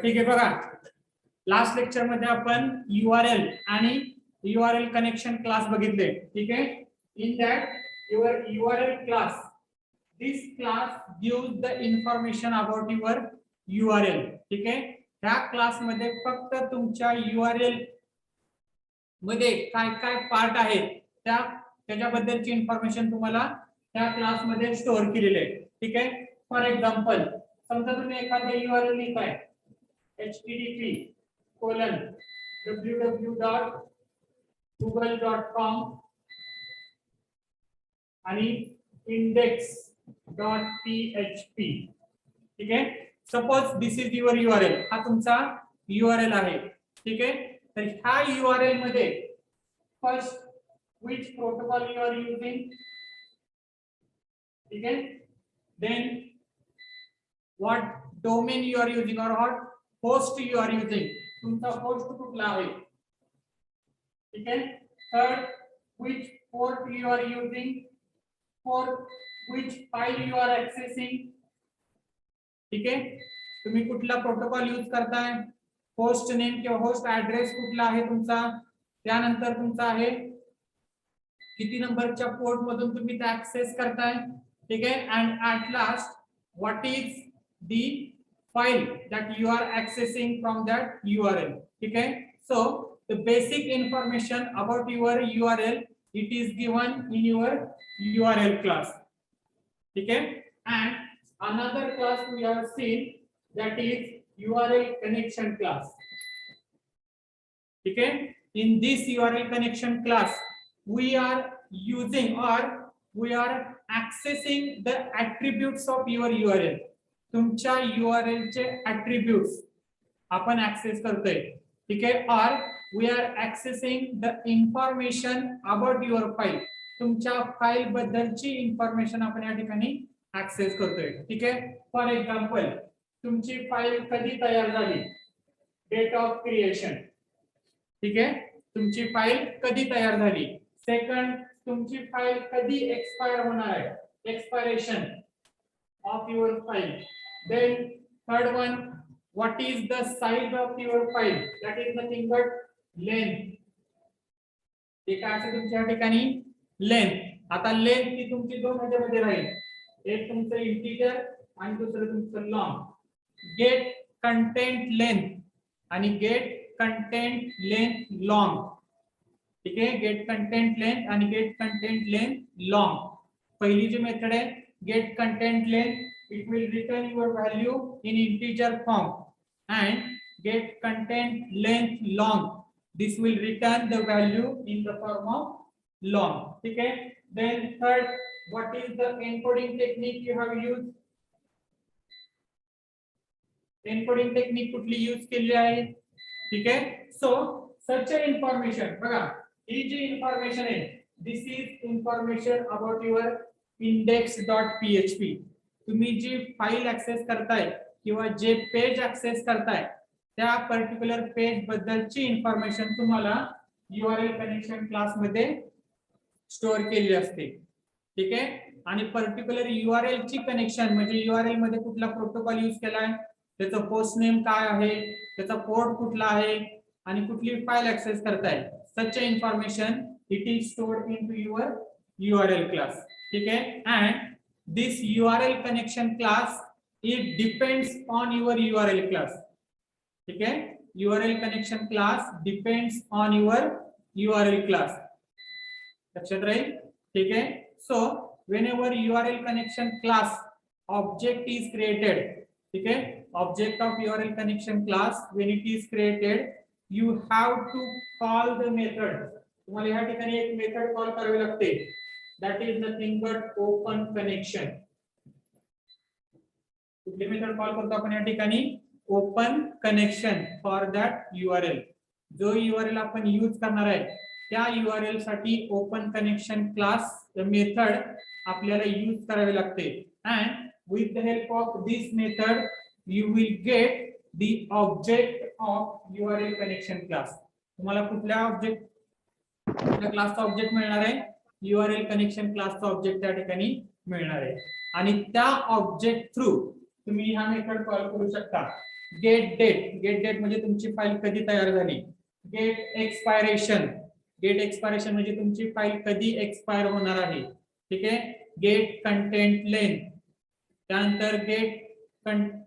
ठीक आहे बघा, लास्ट लेक्चर मध्ये आपण URL आणि URL कनेक्शन क्लास बघितले. ठीक आहे. In that your URL class, this class gives the information about your URL. ठीक आहे. ह्या क्लास मध्ये फक्त तुमच्या URL मध्ये काय काय पार्ट आहेत त्याच्याबद्दलची इन्फॉर्मेशन तुम्हाला त्या क्लास मध्ये स्टोअर केलेली आहे. ठीक आहे. फॉर एक्झाम्पल, समजा तुम्ही एखादे URL लिहिताय http://www.google.com आणि index.php. ठीक आहे. Suppose this is your URL, हा तुमचा URL आहे. ठीक आहे. तर ह्या URL मध्ये first which protocol you are using. ठीक आहे. Then what domain you are using or what host you are using. तुमचा होस्ट कुठला आहे. ठीक आहे. Third which port you are using. Fourth which file you are accessing. ठीक आहे. तुम्ही कुठला प्रोटोकॉल यूज करताय, होस्ट नेम किंवा होस्ट ऍड्रेस कुठला आहे तुमचा, त्यानंतर तुमचा आहे किती नंबरच्या पोर्ट मधून तुम्ही ते ऍक्सेस करताय. ठीक आहे. And at last what is the file that you are accessing from that URL. ठीक है. So the basic information about your URL, it is given in your URL class. ठीक है. And another class we have seen, that is URL connection class. ठीक है. In this URL connection class we are using or we are accessing the attributes of your URL. तुमच्या URL चे ऍट्रिब्यूट्स आपण access करतोय. ठीक आहे. Or we are accessing the information about your file, तुमच्या file बद्दलची इन्फॉर्मेशन आपण या ठिकाणी ऍक्सेस करतोय. ठीक आहे. फॉर एक्झाम्पल, तुमची फाईल कधी तयार झाली, डेट ऑफ क्रिएशन. ठीक आहे. तुमची फाईल कधी तयार झाली. सेकंड, तुमची फाईल कधी एक्सपायर होणार आहे, expiration of your file. Then third one, what is the size of your file, that is nothing but length. ठीक आहे. तुमच्या ठिकाणी लेंथ, आता लेंथ ती तुमची दोन ह्याच्यामध्ये राहील, एक तुमचं इंटिजर आणि दुसरं तुमचं लॉंग. गेट कंटेंट लेंथ आणि गेट कंटेंट लेंथ लॉंग. ठीक आहे. गेट कंटेंट लेंथ आणि गेट कंटेंट लेंथ लॉंग. पहिली जी मेथड आहे get content length, it will return your value in integer form, and get content length long, this will return the value in the form of long. Okay. Then third, what is the encoding technique you have used. encoding technique कुठली use केली आहे. ठीक आहे. सो such a information, बघा ही जी information आहे, this is information about your index.php. तुम्ही जी file access करताय किंवा जे पेज ऍक्सेस करताय त्या पर्टिक्युलर पेज बद्दलची इन्फॉर्मेशन तुम्हाला URL कनेक्शन क्लास मध्ये स्टोअर केली असते. ठीक आहे. आणि पर्टिक्युलर URL ची कनेक्शन म्हणजे URL मध्ये कुठला प्रोटोकॉल यूज केलाय, त्याचं होस्ट नेम काय आहे, त्याचा पोर्ट कुठला आहे आणि कुठली फाईल ऍक्सेस करताय, सच information it is stored into your URL class. ठीक है. and this URL connection class, it depends on your URL class. ठीक है. URL connection class depends on your URL class. लक्षात राहील. ठीक है. so whenever URL connection class object is created, ठीक है, object of URL connection class when it is created, you have to call the method. तुम्हाला या ठिकाणी एक मेथड कॉल करावी लागते, that is nothing but open connection. कुठली method call करतो आपण या ठिकाणी, open connection for that URL. जो URL आपण यूज करणार आहे त्या URL साठी ओपन कनेक्शन क्लास मेथड आपल्याला यूज करावी लागते. And with the help of this method you will get the object of URL connection class. तुम्हाला कुठल्या क्लासचा ऑब्जेक्ट मिळणार आहे, URL कनेक्शन क्लासचा ऑब्जेक्ट त्या ठिकाणी मिळणार आहे. आणि त्या ऑब्जेक्ट थ्रू तुम्ही हा मेथड कॉल करू शकता. गेट डेट म्हणजे तुमची फाईल कधी तयार झाली. गेट एक्सपायरेशन म्हणजे तुमची फाईल कधी एक्सपायर होणार आहे. ठीक आहे. गेट कंटेंट लेंथ, त्यानंतर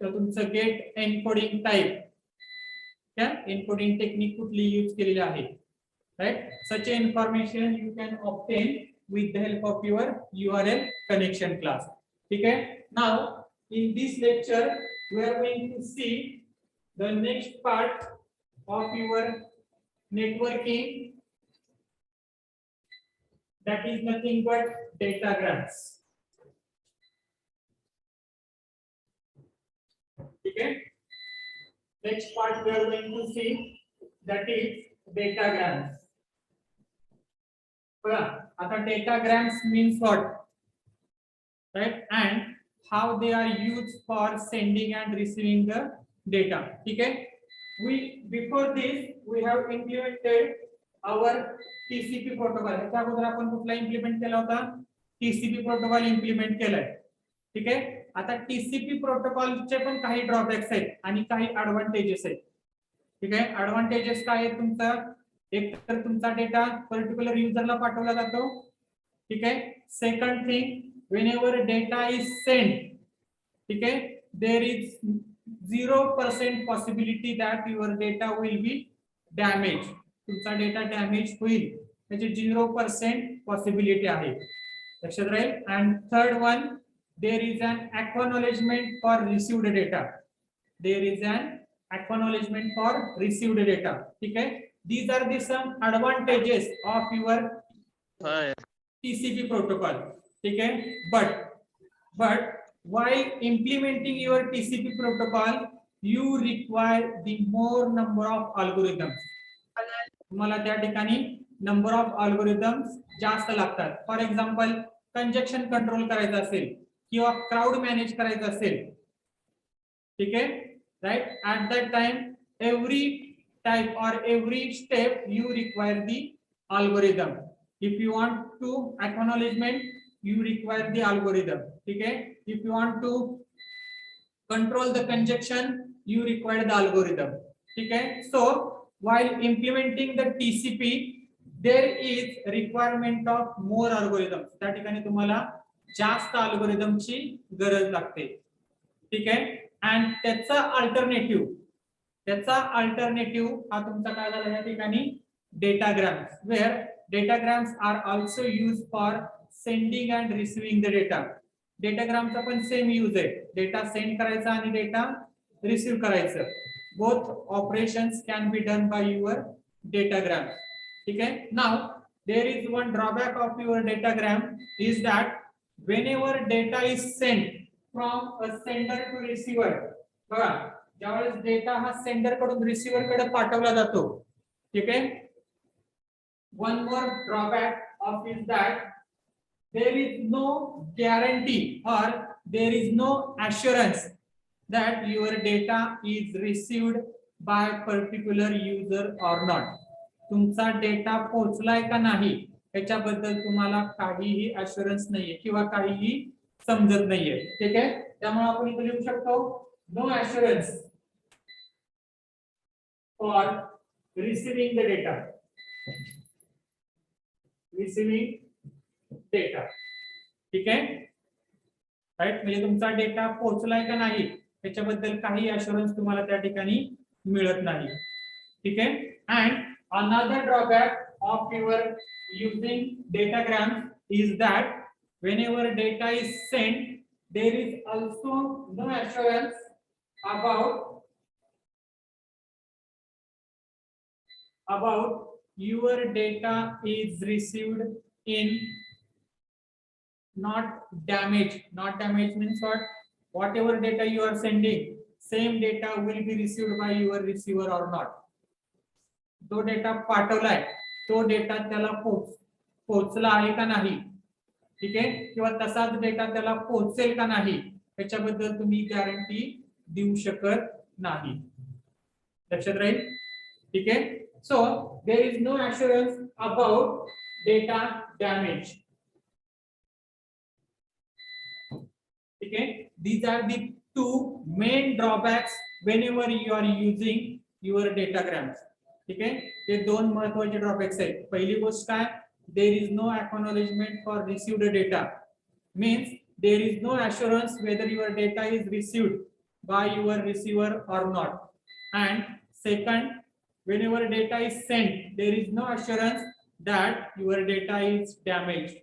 तुमचं गेट एन्कोडिंग टाइप, त्या एन्कोडिंग टेक्निक कुठली यूज केलेली आहे. Right, such information you can obtain with the help of your URL connection class. Okay, now in this lecture we are going to see the next part of your networking, that is nothing but datagrams. Okay, next part we are going to see, that is datagrams. आता datagrams means what, right, and how they are used for sending and receiving the data. Okay, we before this we have implemented our TCP protocol. ह्याच्या अगोदर आपण कुठला implement केला होता, TCP protocol implement केलाय. ठीक आहे. आता TCP प्रोटोकॉलचे पण काही ड्रॉबॅक्स आहेत आणि काही ऍडव्हान्टेजेस आहेत. ठीक आहे. ऍडव्हान्टेजेस काय आहेत तुमचा, एक तर तुमचा डेटा पर्टिक्युलर युजरला पाठवला जातो. ठीक आहे. Second thing, whenever data is sent, ठीक आहे, there is 0% possibility that your data will be damaged. तुमचा डेटा डॅमेज होईल त्याची 0% पॉसिबिलिटी आहे, लक्षात राहील. And third one, there is an acknowledgement for received data. There is an acknowledgement for received data. ठीक आहे. These are the some advantages of your TCP protocol. ठीक है. But while implementing your TCP protocol, you require the more number of algorithms. तुम्हाला त्या ठिकाणी number of algorithms जास्त लागतात. For example, conjunction control करायचं असेल किंवा क्राउड मॅनेज करायचं असेल. ठीक आहे. Right, at that time every type or every step you require the algorithm. If you want to acknowledgement, you require the algorithm. Okay, if you want to control the conjection, you require the algorithm. Okay, so while implementing the TCP, there is requirement of more algorithms. त्या ठिकाणी तुम्हाला जास्त अल्गोरिथमची गरज लागते. ठीक आहे. आणि त्याचा अल्टरनेटिव्ह हा तुमचा काय झाला या ठिकाणी, datagrams. Where datagrams are also used for sending and receiving the data. डेटाग्रामचा पण सेम यूज आहे, डेटा सेंड करायचा आणि डेटा रिसीव्ह करायचं. Both operations can be done by your datagram. ठीक आहे. Now there is one drawback of your datagram is that whenever data is send from a sender to receiver. बघा, ज्यावेळेस data हा sender कडून receiver कडे पाठवला जातो. ठीक आहे. One more drawback of is that there is no guarantee or there is no assurance that your data is received by particular user or not. तुमचा डेटा पोहोचलाय का नाही याच्याबद्दल तुम्हाला काहीही अश्युरन्स नाहीये किंवा काहीही समजत नाहीये. ठीक आहे. त्यामुळे आपण इथे लिहू शकतो, no assurance for receiving the data. Receiving data. ठीक आहे. राइट, म्हणजे तुमचा डेटा पोहोचलाय का नाही याच्याबद्दल काही अश्युरन्स तुम्हाला त्या ठिकाणी मिळत नाही. ठीक आहे. And another drawback of your using datagram is that whenever data is send there is also no assurance about your data is received in not damaged. Not damaged means what? Whatever data you are sending, same data will be received by your receiver or not. जो data पाठवलाय तो data त्याला पोहोचला आहे का नाही. ठीक आहे. किंवा तसाच डेटा त्याला पोहोचेल का नाही याच्याबद्दल तुम्ही गॅरंटी देऊ शकत नाही. लक्षात राहील. ठीक आहे. So there is no assurance about data damage. Okay, these are the two main drawbacks whenever you are using your datagrams. ठीक आहे, हे दोन महत्त्वाचे ड्रॉबॅक्स आहेत. पहिली गोष्ट काय, there is no acknowledgement for received data, means there is no assurance whether your data is received by your receiver or not. And second, whenever data is sent, there is no assurance that your data is damaged.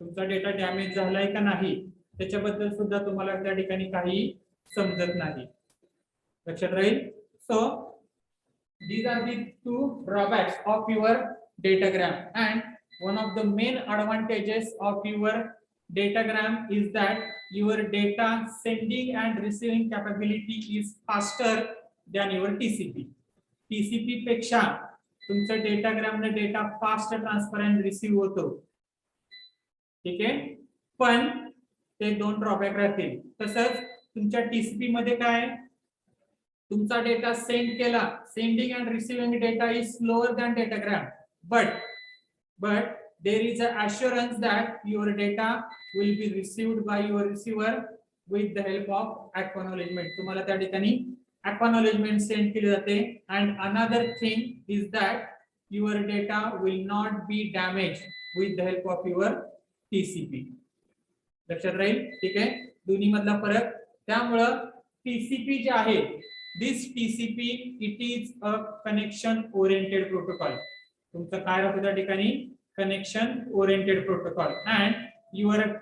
तुमचा data damage झालाय का नाही त्याच्याबद्दल सुद्धा तुम्हाला त्या ठिकाणी काही समजत नाही. लक्षात राहील. So these are the two drawbacks of your datagram, and one of the main advantages of your datagram is that your data sending and receiving capability is faster than your TCP. TCP पेक्षा तुमच्या datagram ने data fast transfer and receive होतो. ठीक आहे, पण ते दोन drawback राहतील. तसंच तुमच्या TCP मध्ये काय, तुमचा डेटा सेंड केला, sending and receiving data is slower than datagram, but there is a assurance that your data will be received by your receiver with the help of acknowledgement. तुम्हाला त्या ठिकाणी acknowledgement सेंड केले जाते. and another thing is that your data will not be damaged with the help of your TCP. लक्षात राहील. ठीक आहे, दोन्ही मधला फरक. त्यामुळं TCP जे आहे, this TCP it is a connection oriented protocol. तुमचं काय राहतं त्या ठिकाणी, connection oriented protocol. and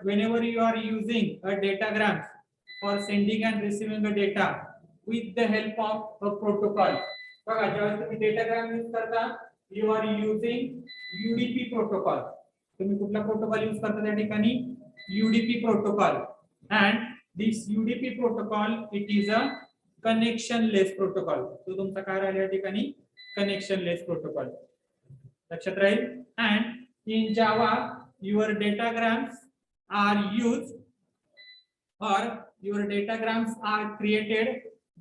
whenever you are using a datagram for sending and receiving a data with the help of a protocol, बघा जेव्हा तुम्ही datagram use करता, you are using UDP protocol. तुम्ही कुठला प्रोटोकॉल यूज करता त्या ठिकाणी, UDP protocol. and this UDP protocol it is a connectionless protocol. तो तुमचा काय राहिला या ठिकाणी, connectionless protocol. लक्षात राहील. and in Java your datagrams are used or your datagrams are created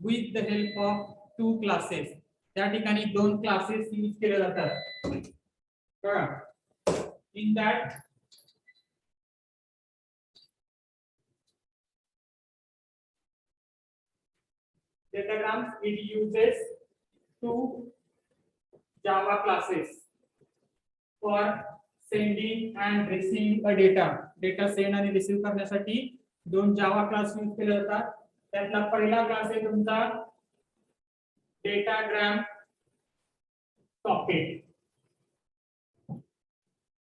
with the help of two classes. त्या ठिकाणी दोन क्लासेस यूज केले जातात. in that datagrams it uses two Java classes for sending and receiving a data. Data send आणि receive करण्यासाठी दोन Java class use केले जातात. त्यातला पहिला क्लास आहे तुमचा datagram socket.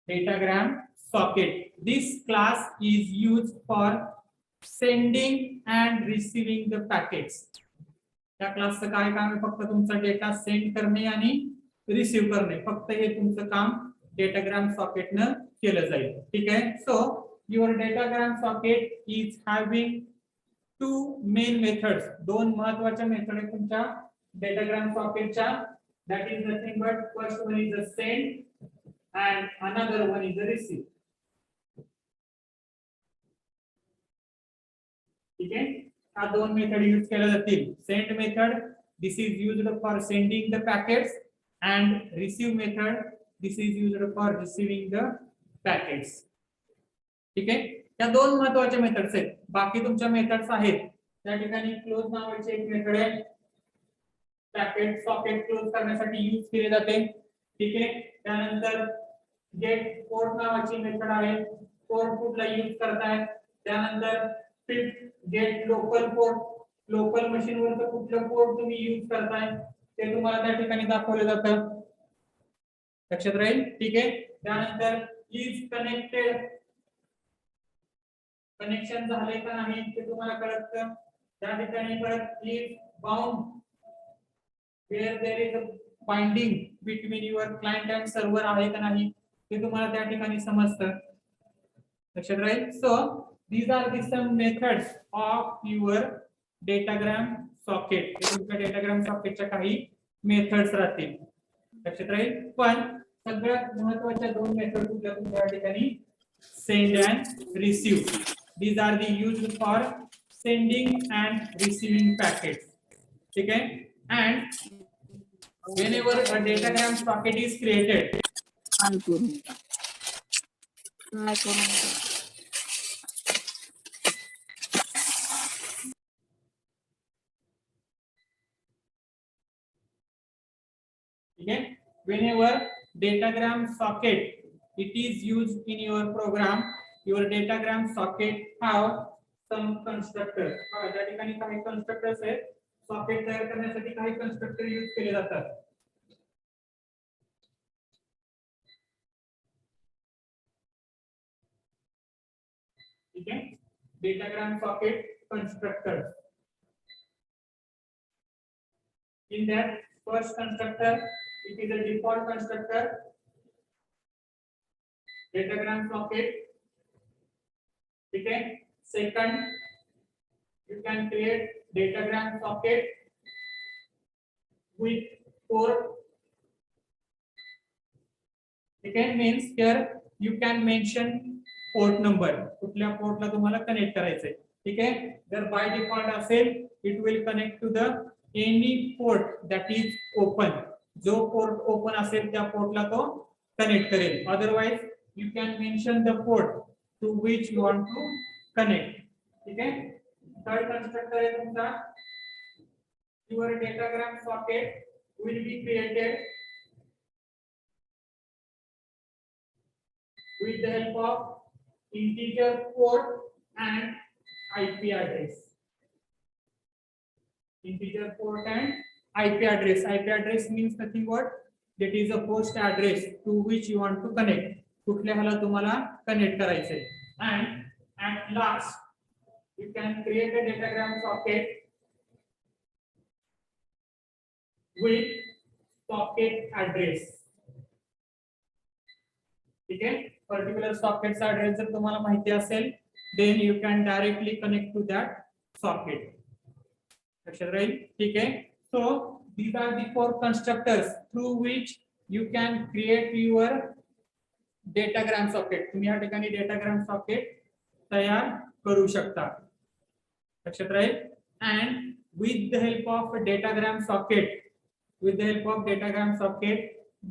Datagram socket, this class is used for sending and receiving the packets. त्या क्लासचं काय काम आहे, फक्त तुमचा डेटा सेंड करणे आणि रिसीव्ह करणे, फक्त हे तुमचं काम डेटाग्राम सॉकेटनं केलं जाईल. ठीक आहे. So your datagram socket is having two main methods. दोन महत्त्वाच्या मेथड आहेत तुमच्या डेटाग्राम सॉकेटच्या. That is nothing but first one is the send and another one is the receive. ठीक आहे, हा दोन मेथड यूज केल्या जातील. Send method, this is used for sending the packets, and receive method, this is used for receiving the packets. ठीक आहे, या दोन महत्त्वाच्या मेथड्स आहेत. बाकी तुमच्या मेथड्स आहेत त्या ठिकाणी क्लोज नावाची एक मेथड आहे, पॅकेट सॉकेट क्लोज करण्यासाठी यूज केली जाते. ठीक आहे, त्यानंतर गेट पोर्ट नावाची मेथड आहे, पोर्ट कुठला यूज करताय. त्यानंतर fifth get local port, local machine वरचं कुठलं पोर्ट तुम्ही यूज करताय ते तुम्हाला त्या ठिकाणी दाखवलं जातं. लक्षात राहील. ठीक आहे, त्यानंतर इज कनेक्टेड, कनेक्शन झाले का नाही ते तुम्हाला कळतं. त्या ठिकाणी परत is bound, where there is a binding between your client and server आहे का नाही ते तुम्हाला त्या ठिकाणी समजतं. लक्षात राहील. So these are the some methods of your datagram socket. तुमच्या डेटाग्राम सॉकेटच्या काही मेथड्स राहतील. लक्षात राहील. पण सगळ्यात महत्त्वाच्या दोन मेथड कुठल्या तुमच्या ठिकाणी, send and receive. these are the used for sending and receiving packets. ठीक आहे, and whenever a datagram socket is created, ठीक आहे. whenever datagram socket it is used in your program, your datagram socket have some constructors. त्या ठिकाणी काही constructors आहेत, socket तयार करण्यासाठी काही कन्स्ट्रक्टर यूज केले जातात. ठीक आहे. datagram socket constructors. In that first constructor, it is a default constructor, datagram socket. Okay. Second, you can create datagram socket with port. Okay, means here you can mention port number. कुठल्या पोर्टला तुम्हाला connect करायचंय. ठीक आहे. जर by default असेल, it will connect to the any port that is open. जो port open असेल त्या पोर्टला तो कनेक्ट करेल. Otherwise you can mention the port to which you want to connect. ठीक आहे. थर्ड कंस्ट्रक्टर आहे तुमचा, your datagram socket will be created with the help of integer port and IP address. Integer port and IP address. IP address means nothing but that is a host address to which you want to connect. कुठल्या ह्याला तुम्हाला connect करायचंय. And at last you can create a datagram socket with socket address. ठीक आहे. Particular सॉकेटचा address जर तुम्हाला माहिती असेल, then you can directly connect to that socket. लक्षात राहील. ठीक आहे. So these are the four constructors through which you can create your datagram socket. तुम्ही या ठिकाणी datagram socket तयार करू शकता. लक्षात राहील. And with the help of a datagram socket,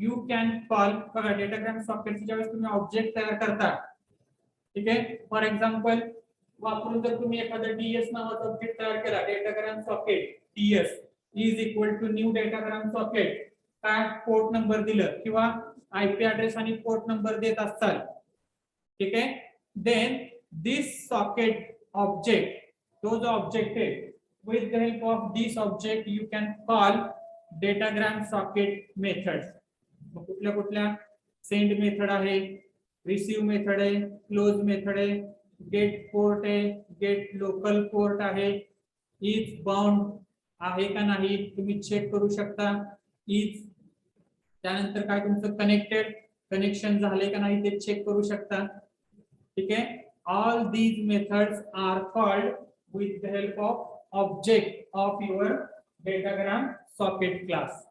you can call. बघा, datagram socket ज्यावेळेस तुम्ही ऑब्जेक्ट तयार करता, ठीक आहे. फॉर एक्झाम्पल वापरून जर तुम्ही एखादा ds नावाचा ऑब्जेक्ट तयार केला, datagram socket ds is equal to new datagram socket, काय पोर्ट नंबर दिलं किंवा आयपी ऍड्रेस आणि पोर्ट नंबर देत असताल, ठीक आहे. देन दिस सॉकेट ऑब्जेक्ट, तो जो ऑब्जेक्ट आहे, with the help of this object you can call datagram socket methods. कुठल्या कुठल्या सेंड मेथड आहे, रिसीव मेथड आहे, क्लोज मेथड आहे, गेट पोर्ट आहे, गेट लोकल पोर्ट आहे, इज बाउंड आहे का नाही तुम्ही चेक करू शकता. इज त्यानंतर काय तुमचं कनेक्टेड कनेक्शन झाले का नाही ते चेक करू शकता. ठीक आहे. All these methods are called with the help of object of your datagram socket class.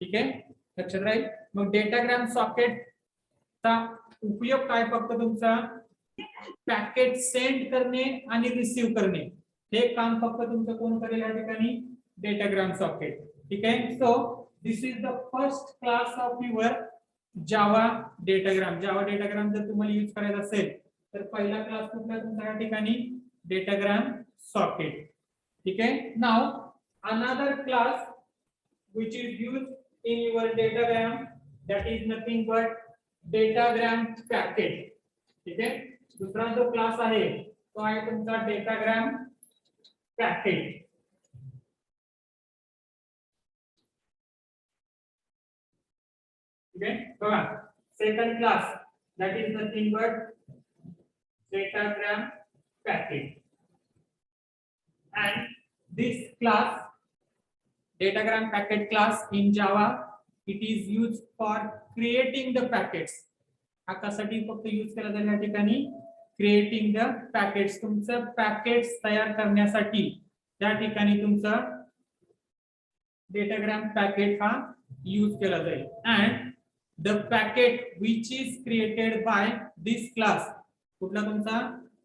ठीक आहे. लक्षात राहील. मग डेटाग्राम सॉकेटचा उपयोग काय, फक्त तुमचा पॅकेट सेंड करणे आणि रिसीव्ह करणे हे काम फक्त तुमचं कोण करेल या ठिकाणी, डेटाग्राम सॉकेट. ठीक आहे. So this is the first class of your Java datagram. Java datagram जर तुम्हाला यूज करायचा असेल तर पहिला क्लास कुठला तुमचा या ठिकाणी, डेटाग्राम सॉकेट. ठीक आहे. Now another class which is used in your datagram, that is nothing but datagram packet. ठीक आहे. दुसरा जो क्लास आहे तो आहे तुमचा डेटाग्राम पॅकेट. ठीक आहे. बघा, second class that is nothing but datagram packet, and this class datagram packet class in Java, it is used for creating the packets. हा कशासाठी फक्त यूज केला जाईल या ठिकाणी, क्रिएटिंग द पॅकेट्स. तुमचं पॅकेट्स तयार करण्यासाठी त्या ठिकाणी तुमचा डेटाग्राम पॅकेट हा यूज केला जाईल. And the packet which is created by this class, कुठला तुमचा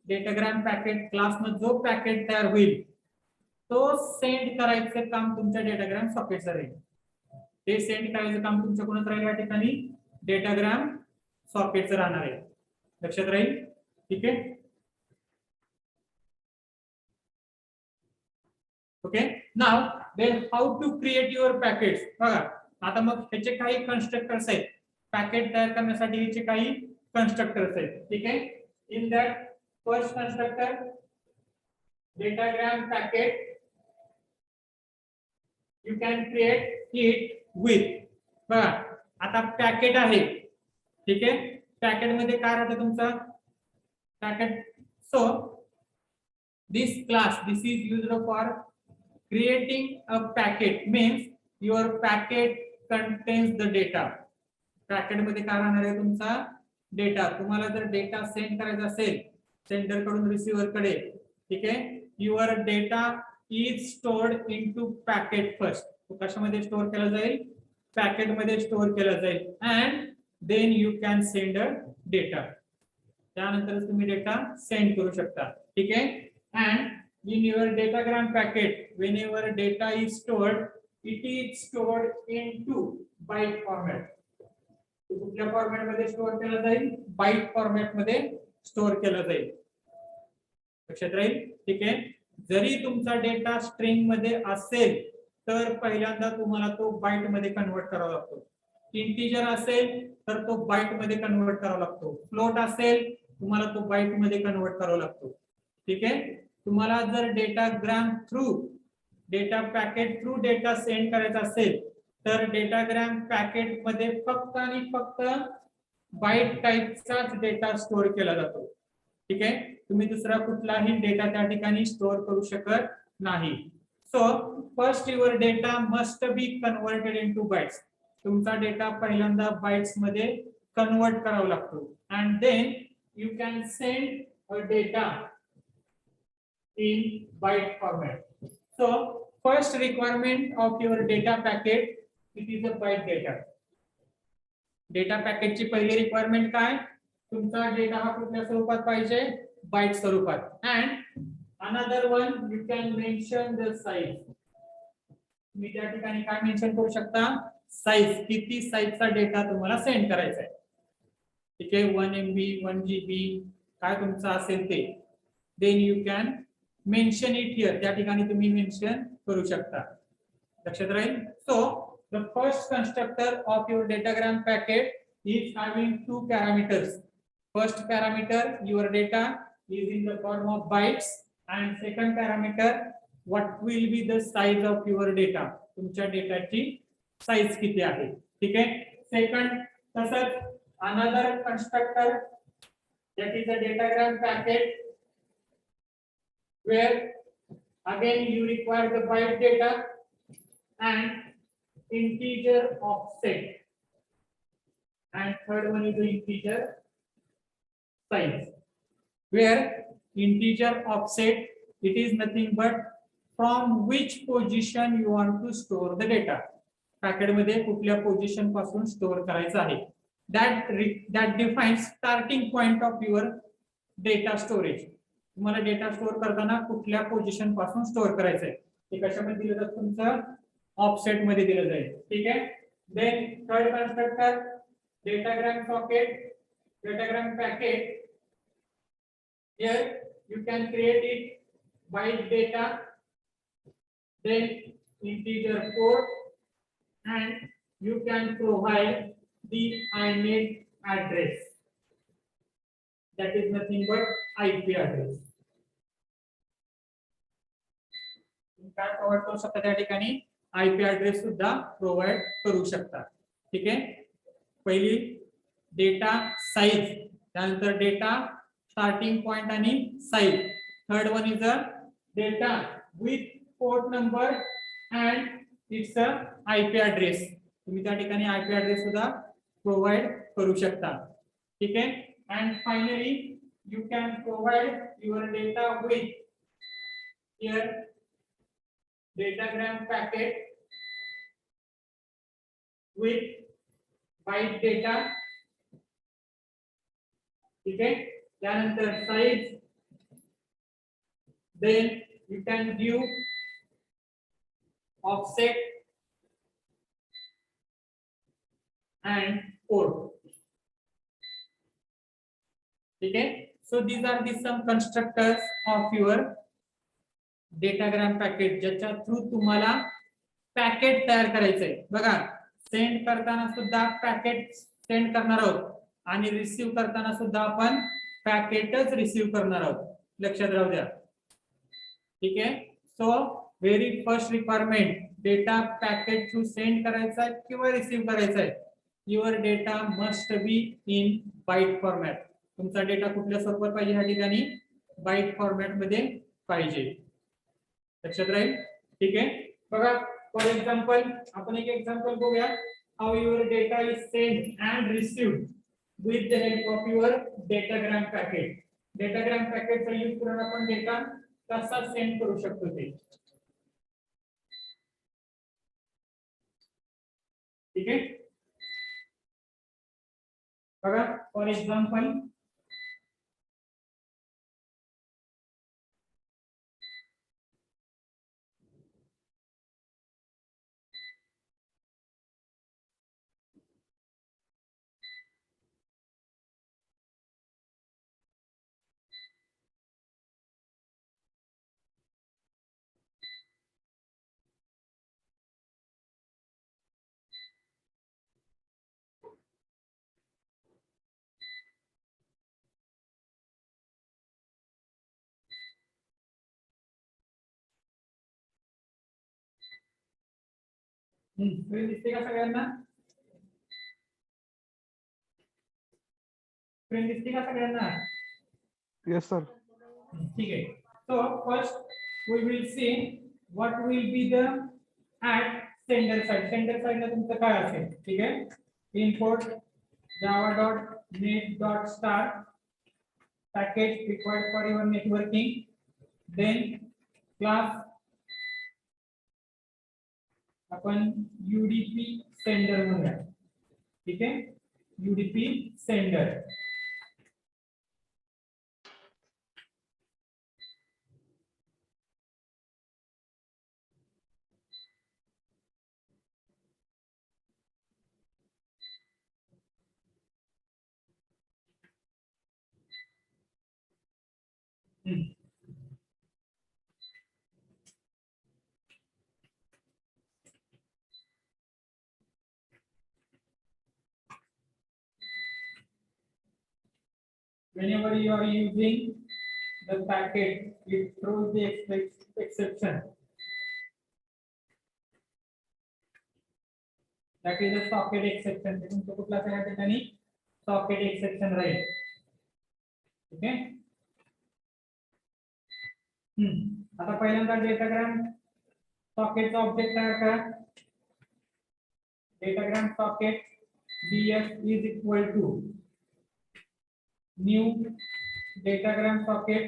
डेटाग्राम पॅकेट क्लासमध्ये जो पॅकेट तयार होईल तो सेंड करायचं काम तुमच्या डेटाग्राम सॉकेटचं राहील. ते सेंड करायचं काम तुमच्या कोणाचं राहील या ठिकाणी, डेटाग्राम सॉकेटचं राहणार आहे. लक्षात राहील. ठीक आहे. Okay. Now then how to create your packets. बघा, आता मग ह्याचे काही कन्स्ट्रक्टर्स आहेत, पॅकेट तयार करण्यासाठी ह्याचे काही कन्स्ट्रक्टर्स आहेत. ठीक आहे. In that first constructor datagram packet you can create it with. बघा आता पॅकेट आहे. ठीक आहे. पॅकेट मध्ये काय राहतं तुमचं packet. So this class this is used for creating a packet, means your packet contains the data. Packet मध्ये काय राहणार आहे तुमचा डेटा. तुम्हाला जर डेटा सेंड करायचा असेल सेंडर कडून रिसीव्हर कडे, ठीक आहे, your data is stored into packet first. तो कशामध्ये स्टोअर केला जाईल पॅकेट मध्ये स्टोअर केला जाईल and then you can send a data. त्यानंतर तुम्ही डेटा सेंड करू शकता. ठीक आहे. And in your datagram packet, whenever data is stored, it is stored into byte format. तो कुठल्या फॉर्मॅट मध्ये स्टोअर केला जाईल बाइट फॉर्मॅट मध्ये स्टोअर केला जाईल. लक्षात राहील. ठीक आहे. जरी तुमचा डेटा स्ट्रिंग मध्ये असेल तर पहिल्यांदा तुम्हाला तो बाइट मध्ये कन्वर्ट करावा लागतो. इंटिजर असेल तर तो बाइट मध्ये कन्वर्ट करावा लागतो. फ्लोट असेल तुम्हाला तो बाइट मध्ये कन्वर्ट करावा लागतो. ठीक आहे. तुम्हाला जर datagram through data packet through data send करायचा असेल तर डेटाग्राम पॅकेट मध्ये फक्त आणि फक्त बाइट टाइपचाच डेटा स्टोअर केला जातो. ठीक आहे. तुम्ही दुसरा कुठलाही डेटा त्या ठिकाणी स्टोअर करू शकत नाही. So first your data must be converted into bytes. तुमचा डेटा पहिल्यांदा बाइट्स मध्ये कन्वर्ट करावा लागतो and then you can send a data in byte format. So first requirement of your data packet, it is a byte data. Data पॅकेटची पहिली requirement काय तुमचा data हा कुठल्या स्वरूपात पाहिजे बाइट स्वरूपात. And another one you can mention the size. तुम्ही त्या ठिकाणी काय मेन्शन करू शकता साइज. किती साइजचा डेटा तुम्हाला सेंड करायचा आहे. ठीक आहे. 1 MB 1 GB काय तुमचा असेल ते. Then you can mention it here. त्या ठिकाणी तुम्ही मेन्शन करू शकता. लक्षात राहील. So the first constructor of your datagram packet is having two parameters. First parameter your data is in the form of bytes and second parameter what will be the size of your data. तुमच्या डेटाची size किती आहे. ठीक आहे. Second तसंच another constructor that is a datagram packet where again you require the byte data and integer offset, and third one is the integer size where integer offset it is nothing but from which position you want to store the data. Packet मध्ये कुठल्या position पासून store करायचं आहे. that defines starting point of your data storage. तुम्हाला data store करताना कुठल्या position पासून store करायचं आहे ते कशामध्ये दिलं जातं तुमचं ऑफसेट मध्ये दिलं जाईल. ठीक आहे. Then third constructor datagram socket datagram packet. here you can create it byte data then integer code and you can provide the INET address, that is nothing but IP address. काय provide करू शकता त्या ठिकाणी IP address सुद्धा provide करू शकता. ठीक आहे. पहिली डेटा साइज, त्यानंतर डेटा स्टार्टिंग पॉइंट आणि size. Third one is a data with port number and it's a IP address. तुम्ही त्या ठिकाणी IP ऍड्रेस सुद्धा प्रोव्हाइड करू शकता. ठीक आहे. And finally you can provide your data with here datagram packet with byte data. ठीक आहे. त्यानंतर size, then you can view offset and port. ठीक आहे. So these are the some constructors of your datagram packet ज्याच्या through तुम्हाला packet तयार करायचंय. बघा सेंड करताना सुद्धा पॅकेट सेंड करणार आहोत आणि रिसीव्ह करताना सुद्धा आपण पॅकेटच रिसीव्ह करणार आहोत, लक्षात राहू द्या. ठीक आहे. So very first requirement, data packet through send करायचा आहे किंवा रिसीव्ह करायचा आहे, your data must be in byte format. तुमचा डेटा कुठल्या स्वरूपात पाहिजे या ठिकाणी, बाईट फॉर्मॅट मध्ये पाहिजे, लक्षात राहील. ठीक आहे. बघा फॉर एक्झाम्पल आपण एक एक्झाम्पल बघूया, how your data is send and received with the help of your datagram packet. Datagram पॅकेटचा यूज करून आपण डेटा कसा सेंड करू शकतो ते. ठीक आहे. बघा फॉर एक्झाम्पल स्क्रीन दिसते का सगळ्यांना, स्क्रीन दिसते का सगळ्यांना. Yes, sir. ठीक आहे. So first we will see what will be the at sender side. Sender side ला तुमचं काय असेल. ठीक आहे. Import java.net.star package required for your networking, then class आपण UDP sender म्हणूया. ठीक आहे. UDP sender. Whenever you are using the packet, it throws the exception. That is a socket exception. तुमचं कुठला त्या ठिकाणी socket exception राहील. ठीक आहे. आता पहिल्यांदा डेटाग्राम सॉकेटचा ऑब्जेक्ट तयार करा. Datagram socket ds is equal to new datagram socket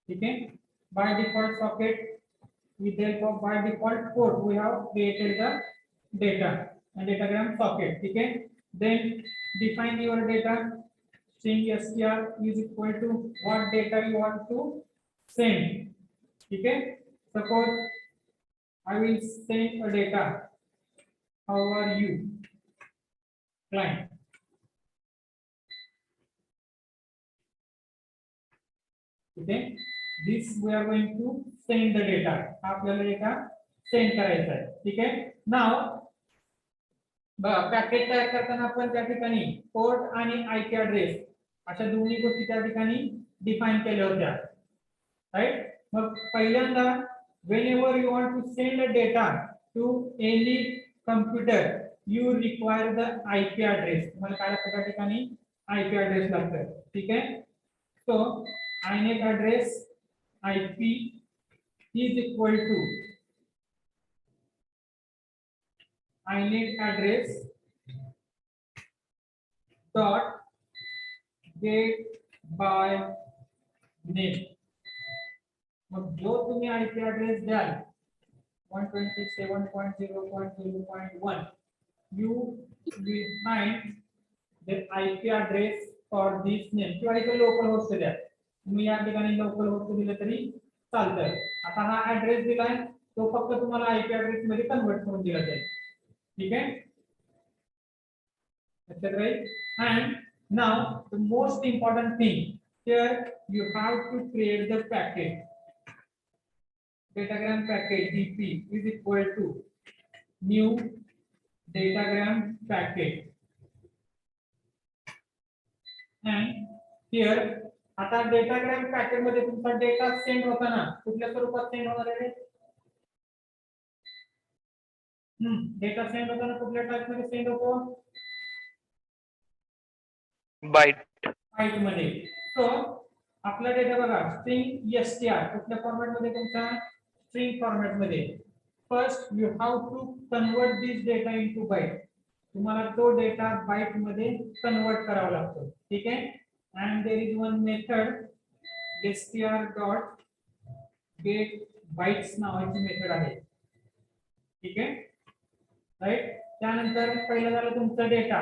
ठीक है. By default socket, with the help of by default port we have created the data and datagram socket. ठीक है. Then define your data. String str is equal to what data you want to send. ठीक है. Suppose I will send a data. How are you, client? Okay, this we are going to send the data. आपल्याला data send करायचा आहे. ठीक आहे. नाव packet तयार करताना आपण त्या ठिकाणी पोर्ट आणि आयपी ऍड्रेस अशा दोन्ही गोष्टी त्या ठिकाणी डिफाइन केल्या होत्या. राइट. मग पहिल्यांदा whenever you want to send a data to any computer, you require the IP address. तुम्हाला काय लागतं त्या ठिकाणी IP address लागतं. ठीक आहे. So inet address IP is equal to inet address dot get by name. मग जो तुम्ही आयपी ऍड्रेस द्याल 127.0.0.1 you will find the IP address for this name किंवा इथे लोकल होस्ट द्या. तुम्ही या ठिकाणी लोकल होस्ट दिलं तरी चालतं. आता हा ऍड्रेस दिलाय तो फक्त तुम्हाला आयपी ऍड्रेस मध्ये कन्वर्ट करून दिला जाईल. ठीक आहे. लक्षात राहील. And now the most important thing, here you have to create the packet. Datagram packet dp is equal to new datagram packet. And here आता डेटाग्राम पॅकेट मध्ये तुमचा डेटा सेंड होता ना, कुठल्या स्वरूपात सेंड होणार आहे? डेटा सेंड होताना कुठल्या टाइप मध्ये सेंड होतो? बाईट मध्ये. सो आपला डेटा बघा स्ट्रिंग एसटीआर कुठल्या फॉर्मॅट मध्ये? तुमचा स्ट्रिंग फॉर्मॅट मध्ये. First you have to convert this data into byte. तुम्हाला तो डेटा बाईट मध्ये कन्वर्ट करावा लागतो. ठीक आहे. And there is one method str dot get bytes नावाची मेथड आहे. ठीक आहे. राईट. त्यानंतर पहिलं झालं तुमचा डेटा.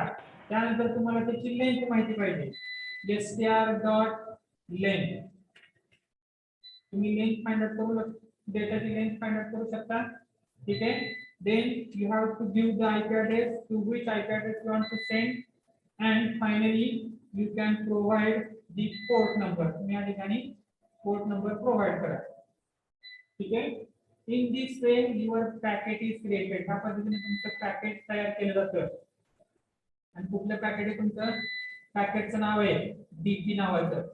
त्यानंतर तुम्हाला त्याची लेंथ माहिती पाहिजे. str dot length. तुम्ही लेंथ फाइंड आउट करू डेटाची लेंथ फाइंड आउट करू शकता. ठीक आहे. Then you have to give the IP address to which IP address you want to send, and finally you can provide the port number. तुम्ही या ठिकाणी port number provide करा. ठीक आहे. In this way your packet is created. ह्या पद्धतीने तुमचं packet तयार केलं जातं. आणि कुठलं पॅकेट आहे तुमचं? पॅकेटचं नाव आहे dp नावाचं.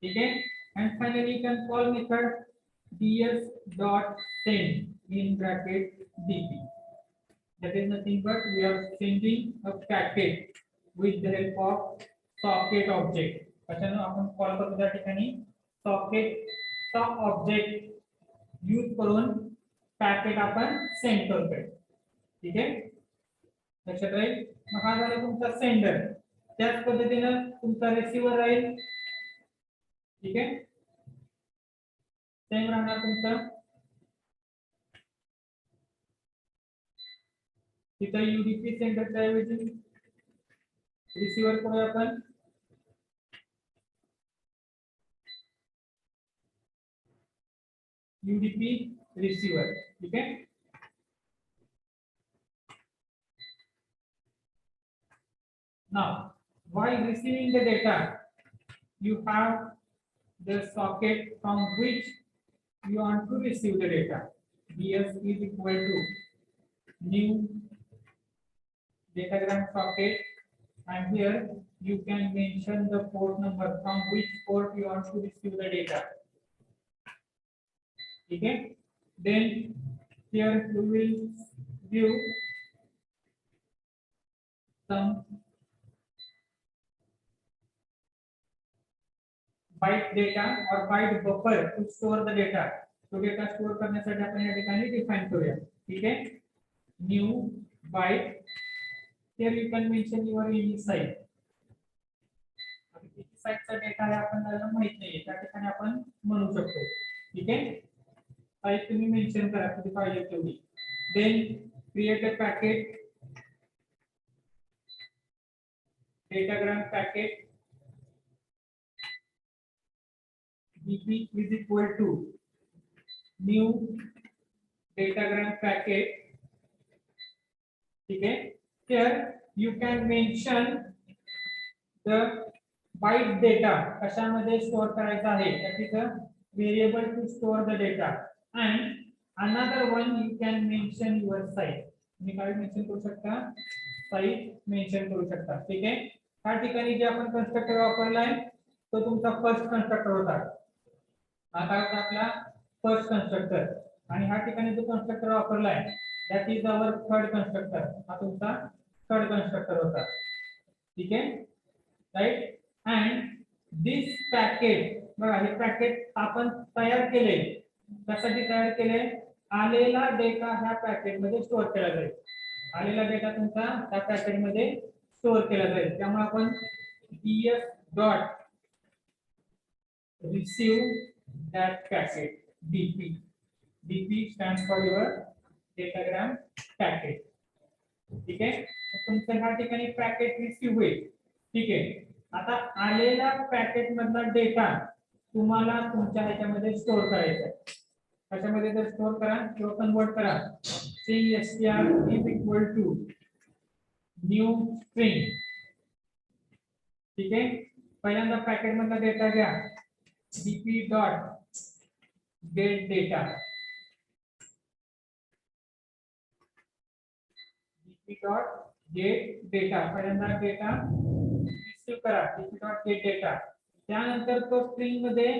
ठीक आहे. And finally you can call method ds.send in bracket dp. That is nothing but we are sending a packet with the help of socket object. कशाने आपण कॉल करतो त्या ठिकाणी सॉकेट चा ऑब्जेक्ट यूज करून पॅकेट आपण सेंड करतोय. ठीक आहे. लक्षात राहील. मग हा झाला तुमचा सेंडर. त्याच पद्धतीने तुमचा रिसीव्हर राहील. ठीक आहे. सेम राहणार तुमचं. तिथे यूडीपी सेंडरच्या ऐवजी रिसीव्हर करूया आपण यूडीपी रिसीव्हर. ठीक आहे. Now while receiving the data you have the socket from which you want to receive the data. ds is equal to new datagram socket, and here you can mention the port number from which port you want to receive the data. Okay. Then here we will give some byte data or byte buffer to store the data. तो data store करण्यासाठी आपण या ठिकाणी define करूया. ठीक आहे. New byte. here you can mention your unique site. किती साइटचा data आहे आपल्याला माहित नाहीये, त्या ठिकाणी आपण म्हणू शकतो. ठीक आहे. साइट तुम्ही मेन्शन करा किती पाहिजे तेवढी. then create a packet datagram packet dp is equal to new datagram packet. ठीक है. Here you can mention the byte data कशामध्ये स्टोअर करायचा आहे, that is a variable to store the data, and another one you can mention your site. तुम्ही काय mention करू शकता? Site mention करू शकता. ठीक आहे. त्या ठिकाणी जे आपण कन्स्ट्रक्टर वापरलाय तो तुमचा फर्स्ट कन्स्ट्रक्टर होता. आता आपला फर्स्ट कन्स्ट्रक्टर, आणि ह्या ठिकाणी जो constructor वापरलाय that is our third constructor. हा तुमचा थर्ड कन्स्ट्रक्टर होता. ठीक आहे. राइट. and this packet, बघा हे पॅकेट आपण तयार केले. कशासाठी तयार केले? आलेला डेटा ह्या पॅकेट मध्ये स्टोअर केला जाईल. आलेला डेटा तुमचा त्या पॅकेट मध्ये स्टोअर केला जाईल. त्यामुळे आपण ds dot receive that packet dp. dp stands for your datagram packet. ठीक आहे. तुमच्या ह्या ठिकाणी पॅकेट रिसीव्ह होईल. ठीक आहे. आता आलेला पॅकेट मधला डेटा तुम्हाला तुमच्या ह्याच्यामध्ये स्टोअर करायचा आहे. त्याच्यामध्ये जर स्टोअर करा किंवा कन्वर्ट करा. string str is equal to new string. ठीक आहे. पहिल्यांदा पॅकेट मधला डेटा घ्या, DP dot gate data, DP dot gate data, पहिल्यांदा डेटा रिसीव्ह करा, डीपी डॉट गेट डेटा. त्यानंतर तो स्ट्रिंग मध्ये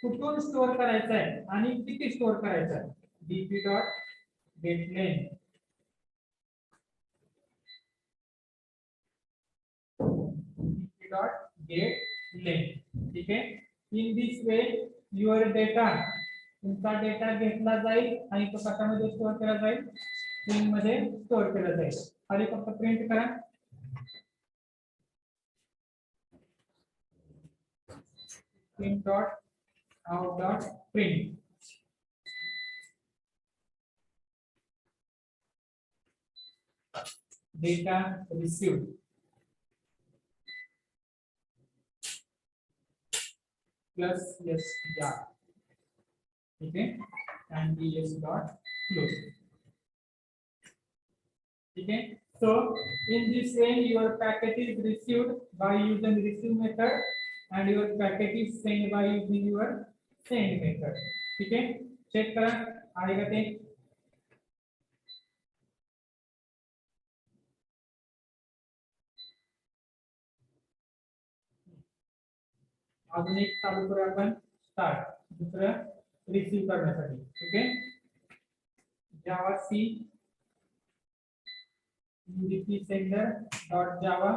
कुठून स्टोअर करायचा आहे आणि किती स्टोअर करायचा आहे, डीपी डॉट गेट लेन, डीपी डॉट गेट लेन. ठीक आहे. In this way your data, तुमचा डेटा घेतला जाईल आणि तो कशामध्ये स्टोअर केला जाईल, स्ट्रिंग मध्ये स्टोअर केला जाईल. खाली फक्त प्रिंट करा, print dot out dot print. Data received plus str. ठीक है, and ds dot close. ठीक है. So in this way your packet is received by using receive method and your packet is sent by using your send method. ठीक है, check करा आएगा ते. अजून एक चालू करू आपण, स्टार्ट, दुसरं रिसीव करण्यासाठी. ठीक आहे, जावा सी UDP sender dot java.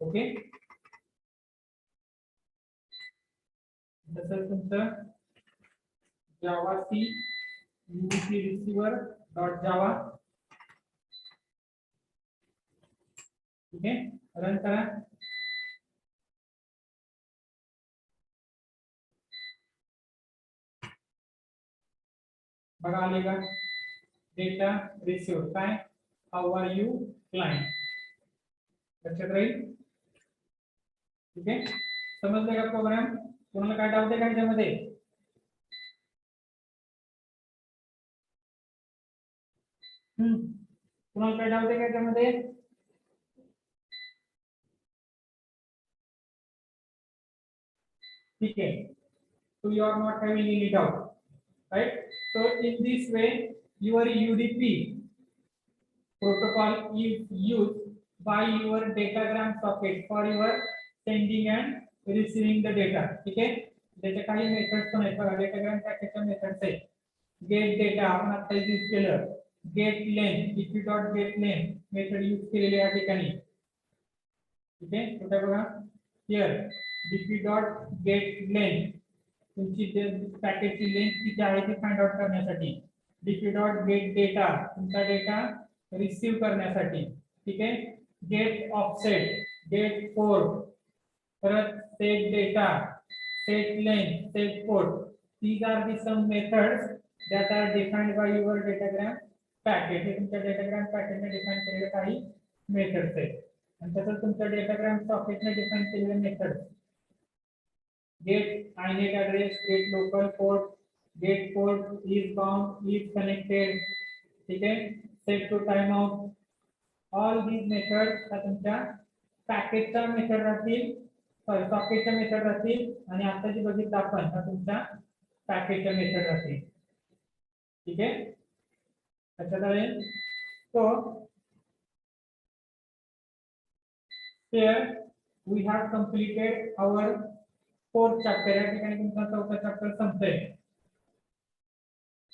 Okay, तसंच तुमचं जावा सी UDP receiver dot java. ठीक आहे, रन करा. बघा आले का, डेटा रिसीव काय, हाऊ आर यू क्लायंट. लक्षात राहील. ठीक आहे, समजले का प्रोग्राम, कोणाला काय डाऊट आहे का त्यामध्ये. कोणाला काय डाऊट आहे का त्यामध्ये. ठीक है, so you are not having any doubt, right? So in this way your UDP protocol is used by your datagram socket for your sending and receiving the data. ठीक है, त्याचे काही मेथड्स पण आहेत बघा, डेटाग्राम पॅकेटच्या मेथड्स आहेत. Gate data आपण आता यूज केलं, गेट लेन, dp डॉट गेट लेन मेथड यूज केलेली या ठिकाणी. ठीक आहे, कुठे बघा, हियर dp डॉट गेट लेन, तुमची पॅकेटची लेंथ किती आहे ते फाइंड आउट करण्यासाठी. dp डॉट गेट डेटा, तुमचा डेटा रिसीव करण्यासाठी. ठीक आहे, गेट ऑफसेट, गेट पोर्ट, परत set data, set length, set port. these are the some methods that are defined by your datagram packet. हे तुमच्या डेटाग्राम पॅकेटने डिफाइन केलेले काही methods आहेत. आणि तसंच तुमच्या डेटाग्राम सॉकेटने डिफाइन केलेले methods, get inet address, get local port, get port is bound, is connected. ठीक है, set to timeout. all these methods हा तुमच्या पॅकेटचा मेथड राहतील, सॉरी सॉकेटचा मेथड राहतील, आणि आता जी बघितलं आपण हा तुमच्या पॅकेटचा मेथड राहतील. ठीक है, अच्छा चालेल. so here we have completed our fourth chapter. या ठिकाणी तुमचा चौथा चॅप्टर संपतोय.